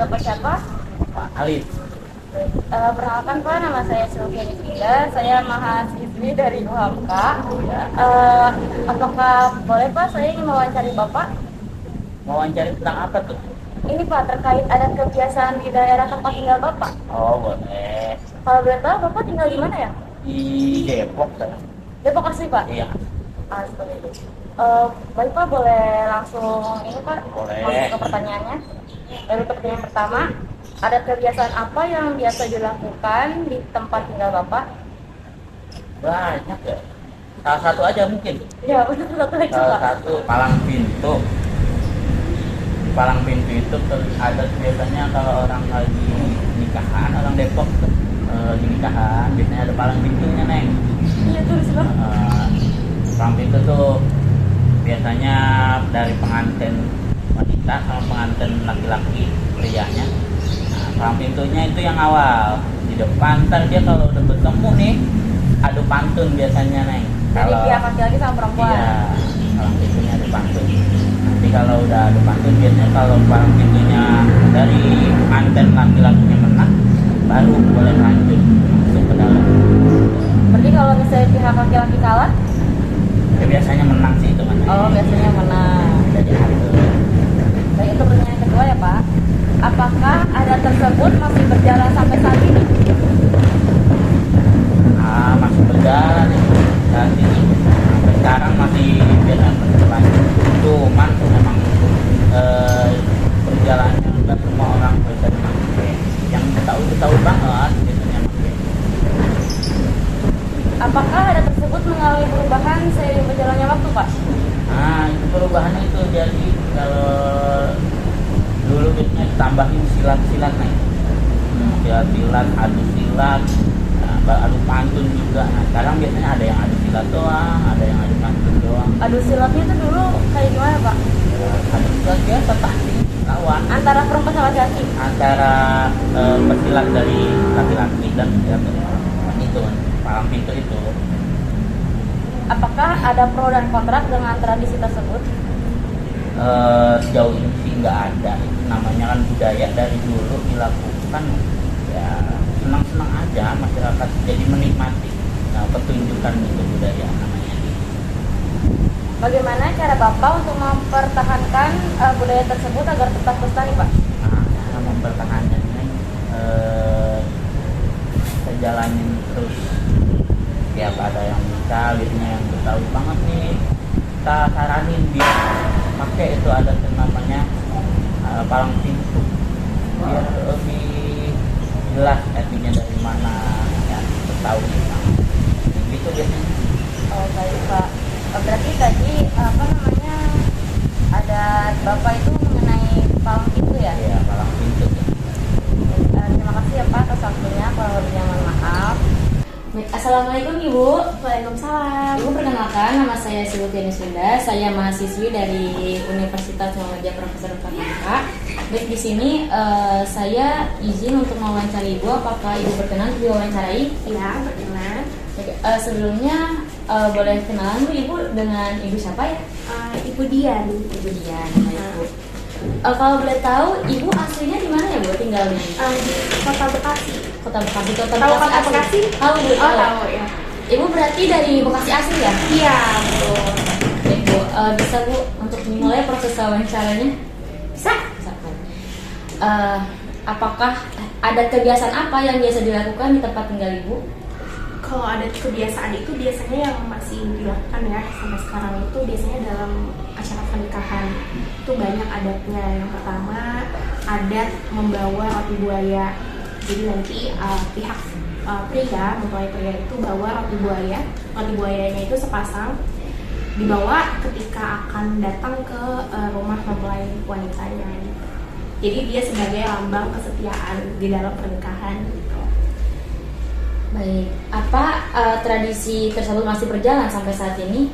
Bapak siapa? Pak Alif. Perkenalkan Pak, nama saya Sylvia Nisida. Saya mahasiswi dari UHMK. Apakah boleh Pak, saya ingin mewawancari Bapak? Wawancara tentang apa tuh? Ini Pak, terkait adat kebiasaan di daerah tempat tinggal Bapak. Oh boleh. Kalau boleh tahu, Bapak tinggal di mana ya? Di Depok saya. Depok asli Pak? Iya. Seperti itu. Baik Pak, boleh langsung ini Pak, Boleh. masuk ke pertanyaannya. Dari pertanyaan pertama, adat kebiasaan apa yang biasa dilakukan di tempat tinggal Bapak? Banyak ya. Salah satu aja mungkin. Ya, betul satu lagi Salah Pak. satu palang pintu. Palang pintu itu adat biasanya kalau orang lagi nikahan, orang Depok tuh, lagi nikahan biasanya ada palang pintunya neng. Iya tuh Pak. Palang pintu tuh biasanya dari pengantin wanita sama pengantin laki-laki prianya. Nah, palang pintunya itu yang awal di depan. Ntar dia kalau udah bertemu nih adu pantun biasanya neng. Dari pihak laki-laki sama perempuan. Iya, palang pintunya adu pantun. Nanti kalau udah adu pantun biasanya kalau palang pintunya dari pengantin laki-lakinya menang, baru boleh lanjut masuk ke dalam. Berarti kalau misalnya pihak laki-laki kalah, Ya biasanya menang sih itu kan. oh biasanya menang. Jadi atur. Baik, untuk pertanyaan kedua ya Pak. Apakah adat tersebut masih berjalan sampai saat ini? Masih berjalan nih saat ini. Sampai sekarang masih biasa berlanjut. Cuman memang perjalanannya nggak semua orang bisa dipakai. Yang tahu banget biasanya pakai. Apakah adat tersebut mengalami perubahan seiring berjalannya waktu Pak? Nah itu perubahannya itu jadi kalau dulu biasanya tambahin silat-silat nih. Silat-silat, adu silat, adu pantun juga. Nah sekarang biasanya ada yang adu silat doang, ada yang adu pantun doang. Adu silatnya itu dulu kayak gimana Pak? Adu silat biasa tanding lawan Antara perempuan sama laki-laki? antara pesilat dari laki-laki dan pesilat dari perempuan itu palang pintu itu. Apakah ada pro dan kontra dengan tradisi tersebut? Sejauh ini sih nggak ada. Itu namanya kan budaya dari dulu dilakukan, ya senang-senang aja masyarakat jadi menikmati. Nah, pertunjukan itu budaya namanya. Bagaimana cara Bapak untuk mempertahankan budaya tersebut agar tetap lestari Pak? Nah, cara mempertahankannya kita jalanin terus. Tiap ada yang bisa, biasanya yang tahu banget nih, kita saranin dia pakai itu ada namanya palang pintu biar lebih jelas artinya dari mana ya tahu gitu biasanya. Oh baik Pak. Berarti tadi apa namanya adat Bapak itu mengenai palang pintu ya? Ya palang pintu. Terima kasih ya Pak atas waktunya. Kalau lebihnya mohon maaf. Baik, Assalamualaikum Ibu. Waalaikumsalam. Ibu perkenalkan, nama saya Sylvia Nisida. Saya mahasiswi dari Universitas Muhammadiyah Profesor Fatmaka. Baik, di sini saya izin untuk mewawancari Ibu. Apakah Ibu berkenan untuk diwawancarai? Ya, berkenan. Baik, sebelumnya boleh kenalan Bu Ibu dengan Ibu siapa ya? Ibu Dian. Ibu Dian. Baik, Bu. Kalau boleh tahu, Ibu aslinya di mana ya Bu tinggalnya? Di Kota Bekasi. Kota Bekasi. Kota Tahu Kota asli. Bekasi? Tahu Bu. Oh, tahu ya. Ibu berarti dari Bekasi asli ya? Iya, betul. Baik Bu, bisa Bu untuk dimulai proses wawancaranya? Bisa? Bisa Bu. Apakah ada kebiasaan apa yang biasa dilakukan di tempat tinggal Ibu? Kalau ada kebiasaan itu biasanya yang masih dilakukan ya sampai sekarang itu biasanya dalam acara pernikahan itu banyak adatnya. Yang pertama adat membawa roti buaya. Jadi nanti pihak pria, mempelai pria itu bawa roti buaya. Roti buayanya itu sepasang dibawa ketika akan datang ke rumah mempelai wanitanya. Jadi dia sebagai lambang kesetiaan di dalam pernikahan gitu. Baik, apa tradisi tersebut masih berjalan sampai saat ini?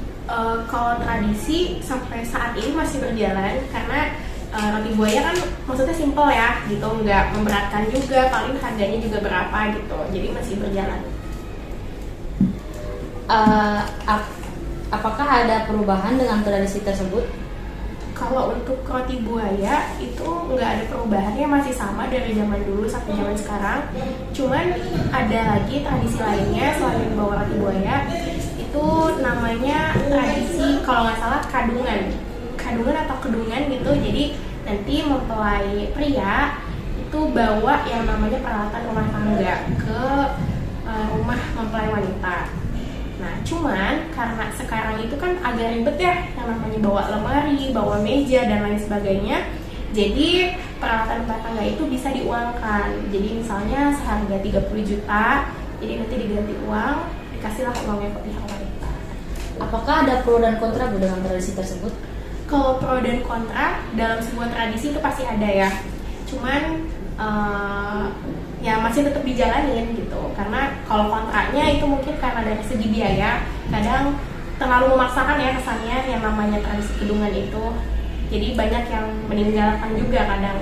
Kalau tradisi sampai saat ini masih berjalan karena roti buaya kan maksudnya simple ya gitu, nggak memberatkan juga, paling harganya juga berapa gitu, jadi masih berjalan. Apakah ada perubahan dengan tradisi tersebut? Kalau untuk roti buaya itu nggak ada perubahannya, masih sama dari zaman dulu sampai zaman sekarang. Cuman ada lagi tradisi lainnya selain bawa roti buaya, itu namanya tradisi kalau nggak salah kadungan atau kedungan gitu. Jadi nanti mempelai pria itu bawa yang namanya peralatan rumah tangga ke rumah mempelai wanita. Nah, cuman karena sekarang itu kan agak ribet ya, yang namanya bawa lemari, bawa meja, dan lain sebagainya. Jadi peralatan rumah tangga itu bisa diuangkan. Jadi misalnya seharga 30 juta, jadi nanti diganti uang, dikasihlah uangnya ke pihak wanita. Apakah ada pro dan kontra Bu dengan tradisi tersebut? Kalau pro dan kontra dalam sebuah tradisi itu pasti ada ya. Cuman ya masih tetap dijalanin gitu, karena kalau kontraknya itu mungkin karena dari segi biaya kadang terlalu memaksakan ya kesannya yang namanya tradisi kedungan itu, jadi banyak yang meninggalkan juga kadang.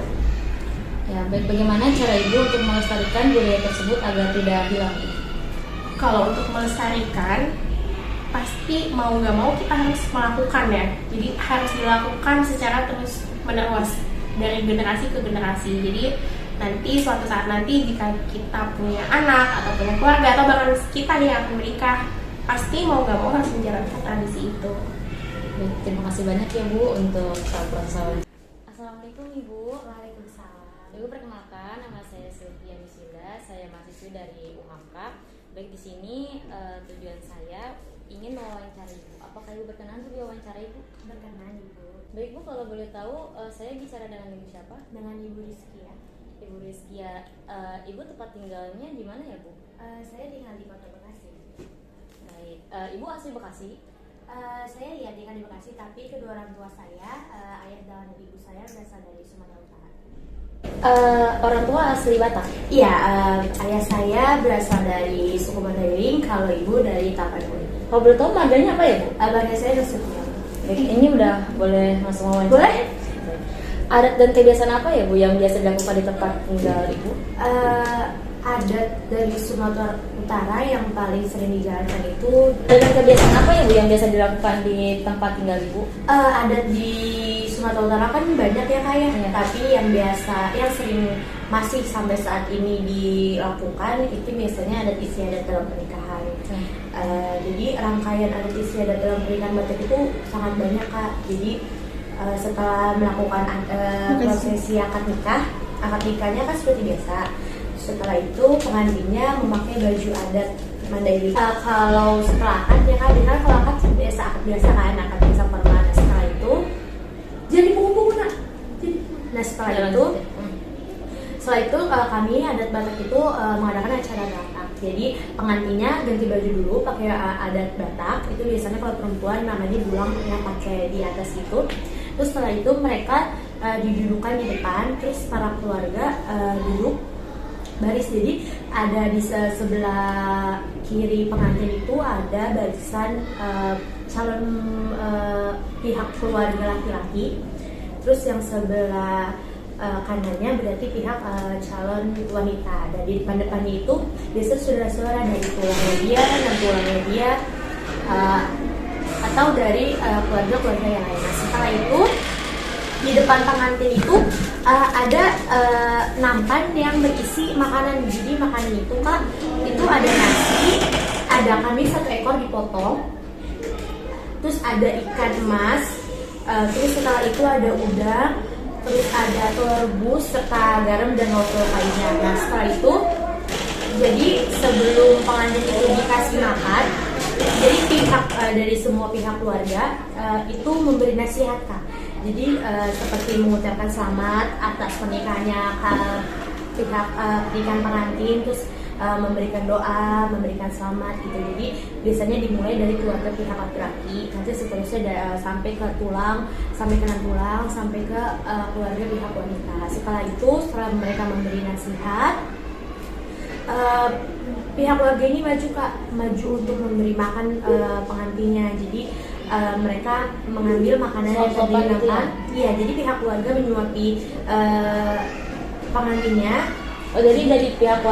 Ya, baik, bagaimana cara Ibu untuk melestarikan budaya tersebut agar tidak hilang? Kalau untuk melestarikan pasti mau nggak mau kita harus melakukan ya, jadi harus dilakukan secara terus menerus dari generasi ke generasi. Jadi nanti suatu saat nanti jika kita punya anak atau punya keluarga atau bahkan kita nih yang akan menikah, pasti mau nggak mau harus menjalankan tradisi itu. Baik, terima kasih banyak ya Bu untuk sahabat-sahabat. Assalamualaikum Ibu. Waalaikumsalam. Ibu, perkenalkan, nama saya Sylvia Misila, saya mahasiswi dari UHAMKA. Baik, di sini tujuan saya ingin mewawancarai Ibu. Apakah Ibu berkenan untuk diwawancara Ibu? Berkenan Ibu. Baik Bu, kalau boleh tahu saya bicara dengan Ibu siapa? Dengan Ibu Rizkia. Ibu Rizkia, Ibu tempat tinggalnya di mana ya Bu? Saya tinggal di Kota Bekasi. Baik, Ibu asli Bekasi? Saya ya tinggal di Bekasi, tapi kedua orang tua saya, ayah dan ibu saya berasal dari Sumatera Utara. Orang tua asli Batak? Iya, ayah saya berasal dari suku Mandailing, kalau ibu dari Tapanuli. Kalau boleh tahu marganya apa ya Bu? Abangnya saya Nasution. Baik, ini udah boleh langsung wawancara? Boleh. Adat dan kebiasaan apa ya Bu yang biasa dilakukan di tempat tinggal Ibu? Adat dari Sumatera Utara yang paling sering dijalankan itu. Dan kebiasaan apa ya Bu yang biasa dilakukan di tempat tinggal Ibu? Adat di Sumatera Utara kan banyak ya Kak ya, Iya. tapi yang biasa, yang sering masih sampai saat ini dilakukan itu biasanya adat istiadat dalam pernikahan. Jadi rangkaian adat istiadat dalam pernikahan Batak itu sangat banyak Kak. Jadi setelah melakukan prosesi akad nikahnya kan seperti biasa. Setelah itu pengantinnya memakai baju adat Mandailing. Kalau setelah akad ya kan, biasanya kalau akad biasa kan, akad biasa formal. Setelah itu jadi punggung nak. Nah setelah itu kami adat Batak itu mengadakan acara Batak. Jadi pengantinnya ganti baju dulu pakai adat Batak. Itu biasanya kalau perempuan namanya bulang yang pakai di atas itu. Terus setelah itu mereka didudukan di depan, terus para keluarga duduk baris. Jadi ada di sebelah kiri pengantin itu ada barisan calon pihak keluarga laki-laki. Terus yang sebelah kanannya berarti pihak calon wanita. Dan di depan-depannya itu biasanya saudara-saudara dari tulangnya dia dan tulangnya dia atau dari keluarga-keluarga yang lain. Nah, setelah itu di depan pengantin itu ada nampan yang berisi makanan. Jadi makanan itu Kak, itu ada nasi, ada kambing 1 ekor dipotong, terus ada ikan emas, terus setelah itu ada udang, terus ada telur rebus serta garam dan wortel lainnya. Nah setelah itu, jadi sebelum pengantin itu dikasih makan, jadi pihak dari semua pihak keluarga itu memberi nasihat Kak. Jadi seperti mengucapkan selamat atas pernikahannya pihak pernikahan pengantin, terus memberikan doa, memberikan selamat gitu. Jadi biasanya dimulai dari keluarga pihak laki-laki, nanti seterusnya sampai ke tulang, sampai ke tulang, sampai ke keluarga pihak wanita. Setelah itu, setelah mereka memberi nasihat, pihak keluarga ini maju untuk memberi makan pengantinnya. Jadi mereka mengambil makanan yang tadi dimakan. Iya, jadi pihak keluarga menyuapi pengantinnya. Oh, jadi dari pihak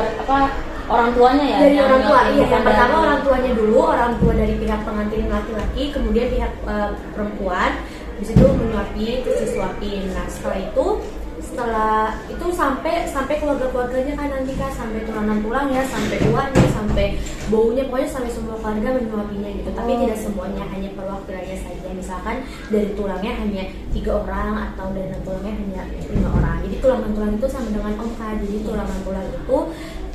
orang tuanya ya? Dari orang tua, iya. Yang pertama dari orang tuanya dulu, orang tua dari pihak pengantin laki-laki, kemudian pihak perempuan, Habis itu menyuapi, terus disuapin. Nah setelah itu sampai keluarga-keluarganya kan nanti Kak, sampai tulang ya, sampai tuanya, sampai baunya, pokoknya sampai semua keluarga menyuapinya gitu. Tapi tidak semuanya, hanya perwakilannya saja. Misalkan dari tulangnya hanya 3 orang atau dari tulangnya hanya 5 orang. Jadi tulang itu sama dengan om Kak. Jadi tulang itu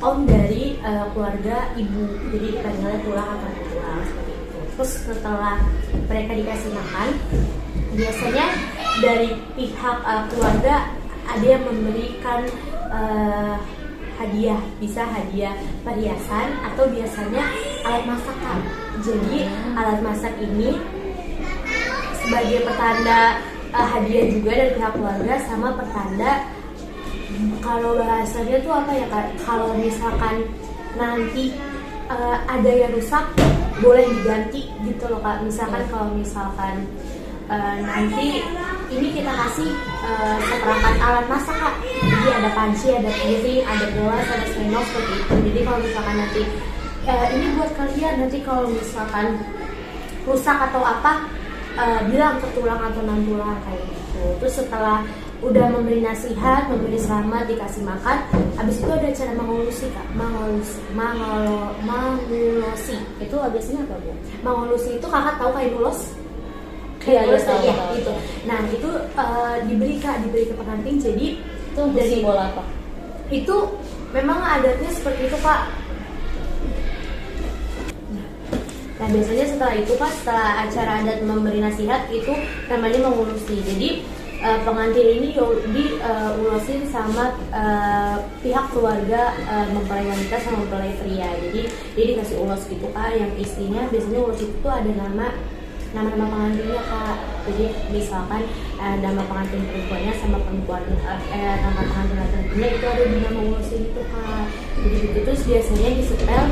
om dari keluarga ibu. Jadi panggilnya tulang atau tulang seperti itu. Terus setelah mereka dikasih makan, biasanya dari pihak keluarga ada yang memberikan hadiah, bisa hadiah perhiasan atau biasanya alat masakan. Jadi alat masak ini sebagai pertanda hadiah juga dari pihak keluarga, sama pertanda kalau bahasanya tuh apa ya Kak, kalau misalkan nanti ada yang rusak boleh diganti gitu loh Kak. Misalkan kalau misalkan nanti ini kita kasih seperangkat alat masak Kak. Jadi ada panci, ada piring, ada gelas, ada sendok seperti itu. Jadi kalau misalkan nanti ini buat kalian, nanti kalau misalkan rusak atau apa bilang ke tulang atau non tulang kayak gitu. Terus setelah udah memberi nasihat, memberi selamat, dikasih makan, habis itu ada cara mengulusi Kak. Mengulusi itu biasanya apa Bu? Mengulusi itu Kakak tahu kain ulos? Iya, tahu. Gitu. Nah itu diberi ke pengantin. Jadi itu dari simbol apa? Itu memang adatnya seperti itu Kak. Nah biasanya setelah itu Kak, setelah acara adat memberi nasihat itu namanya mengulusi. Jadi pengantin ini diulosin sama pihak keluarga mempelai wanita sama mempelai pria. Jadi dia dikasih ulos gitu Kak. Yang istrinya biasanya ulos itu ada nama pengantinnya Kak. Jadi misalkan nama pengantin perempuannya sama nama pengantin laki-lakinya itu ada di nama ulosin itu Kak. Jadi gitu. Terus biasanya disetel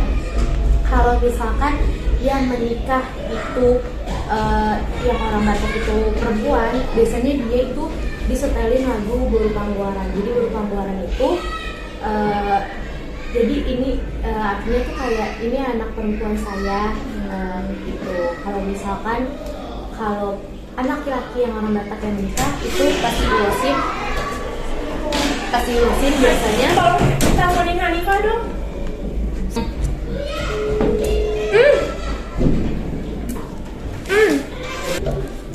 kalau misalkan yang menikah itu yang orang Batak itu perempuan, biasanya dia itu disetelin lagu Buru Pangguaran. Jadi Buru Pangguaran itu jadi ini artinya tuh kayak ini anak perempuan saya gitu. Kalau misalkan kalau anak laki-laki yang orang Batak yang menikah itu pasti ulosin biasanya. Tolong teleponin Hanifah dong.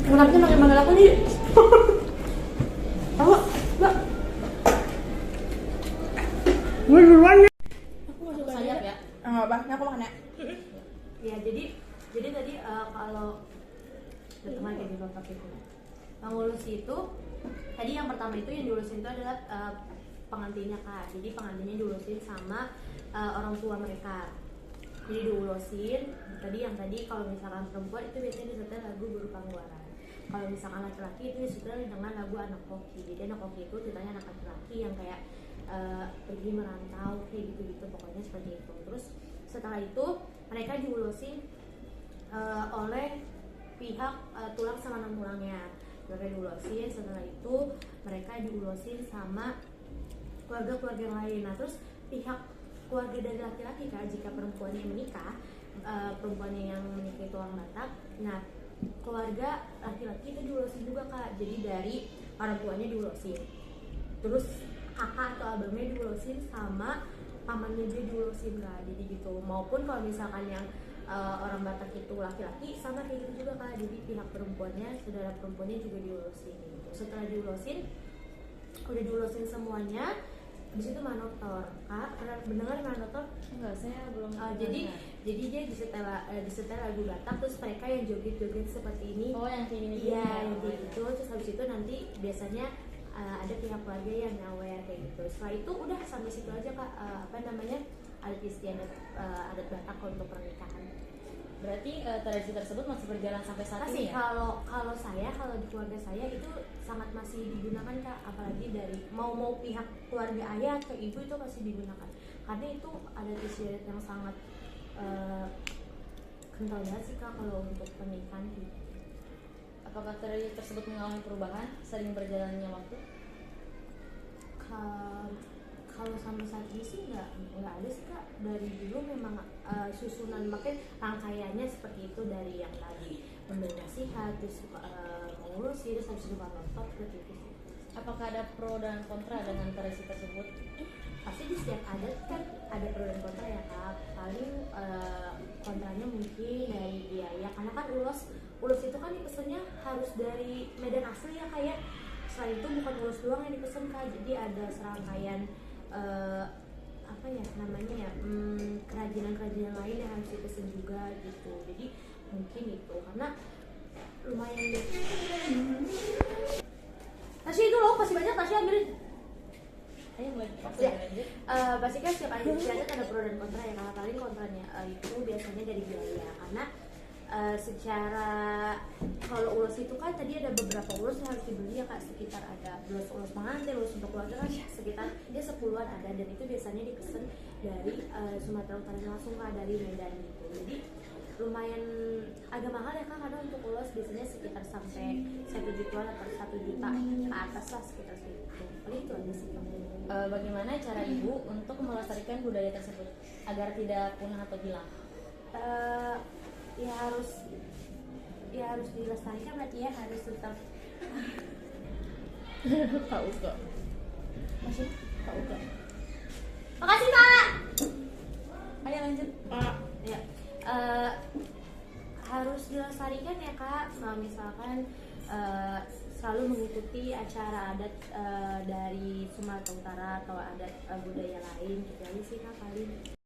Kenapa sih manggil aku nih? Tahu, Mbak? Gue duluan nih. Aku nggak suka sayap ya. Enggak apa, aku makan ya. Ya jadi tadi kalau teman kayak di bapak itu, mengulusi itu tadi yang pertama itu yang diulusin itu adalah pengantinnya Kak. Jadi pengantinnya diulusin sama orang tua mereka. Jadi diulusin tadi kalau misalkan perempuan itu biasanya disetel lagu Buru Pangguaran. Kalau misalkan laki-laki itu disetel dengan lagu Anak Koki. Jadi Anak Koki itu ceritanya anak laki-laki yang kayak pergi merantau kayak gitu-gitu, pokoknya seperti itu. Terus setelah itu mereka diulusin oleh pihak tulang sama non tulangnya. Mereka diulusin, setelah itu mereka diulusin sama keluarga-keluarga yang lain. Nah terus pihak keluarga dari laki-laki Kak, jika perempuannya menikah, perempuannya yang menikah itu orang Batak, nah keluarga laki-laki itu diulosin juga Kak. Jadi dari orang tuanya diulosin, terus kakak atau abangnya diulosin, sama pamannya juga diulosin Kak. Jadi gitu. Maupun kalau misalkan yang orang Batak itu laki-laki, sama kayak gitu juga Kak. Jadi pihak perempuannya, saudara perempuannya juga diulosin gitu. Setelah udah diulosin semuanya, habis itu manotor. Kak, pernah mendengar manotor? Enggak, saya belum. Jadi dia disetel lagu Batak, terus mereka yang joget-joget seperti ini. Oh, yang kayak gini. Iya, yang kayak gitu. Terus habis itu nanti biasanya ada pihak keluarga yang nyawer kayak gitu. Setelah itu udah sampai situ aja Kak. Adat istiadat adat Batak untuk pernikahan. Berarti tradisi tersebut masih berjalan sampai saat Masih ini ya? kalau di keluarga saya itu sangat masih digunakan Kak, apalagi dari mau pihak keluarga ayah atau ibu itu masih digunakan, karena itu adat istiadat yang sangat kental banget sih Kak kalau untuk pernikahan gitu. Apakah tradisi tersebut mengalami perubahan sering berjalannya waktu? Kalau sampai saat ini sih nggak ada sih Kak. Dari dulu memang susunan, makanya rangkaiannya seperti itu. Dari yang tadi memberi nasihat, terus mengurusi, terus habis itu nonton seperti itu sih. Apakah ada pro dan kontra dengan tradisi tersebut? Pasti di setiap adat kan ada pro dan kontra ya kak. Paling kontranya mungkin dari biaya, karena kan ulos itu kan dipesennya harus dari Medan asli ya kak ya. Selain itu bukan ulos doang yang dipesen kak, jadi ada serangkaian apa ya namanya ya, kerajinan-kerajinan lain yang harus dipesen juga gitu. Jadi mungkin itu karena lumayan deh. Tasya itu loh masih banyak, Tasya ambilin. Ayo mulai Ya, lanjut. pasti kan setiap adat ada pro dan kontra ya. Kalau paling kontranya itu biasanya dari biaya, karena secara kalau ulos itu kan tadi ada beberapa ulos yang harus dibeli ya kak, sekitar ada ulos pengantin, ulos untuk keluarga kan sekitar dia 10-an ada, dan itu biasanya dipesen dari Sumatera Utara langsung kak, dari Medan gitu. Jadi lumayan agak mahal ya kak, kadang untuk ulos biasanya sekitar sampai 1 jutaan atau 1 juta ke atas lah, sekitar segitu. Paling itu aja sih. Bagaimana cara ibu untuk melestarikan budaya tersebut agar tidak punah atau hilang? Ya harus dilestarikan berarti ya, harus tetap. Tahu kok. Masih tahu kok. Makasih Pak. Ayo lanjut. Ya, harus dilestarikan ya kak. Nah, misalkan selalu mengikuti acara adat dari Sumatera Utara atau adat budaya lain gitu aja sih kak paling.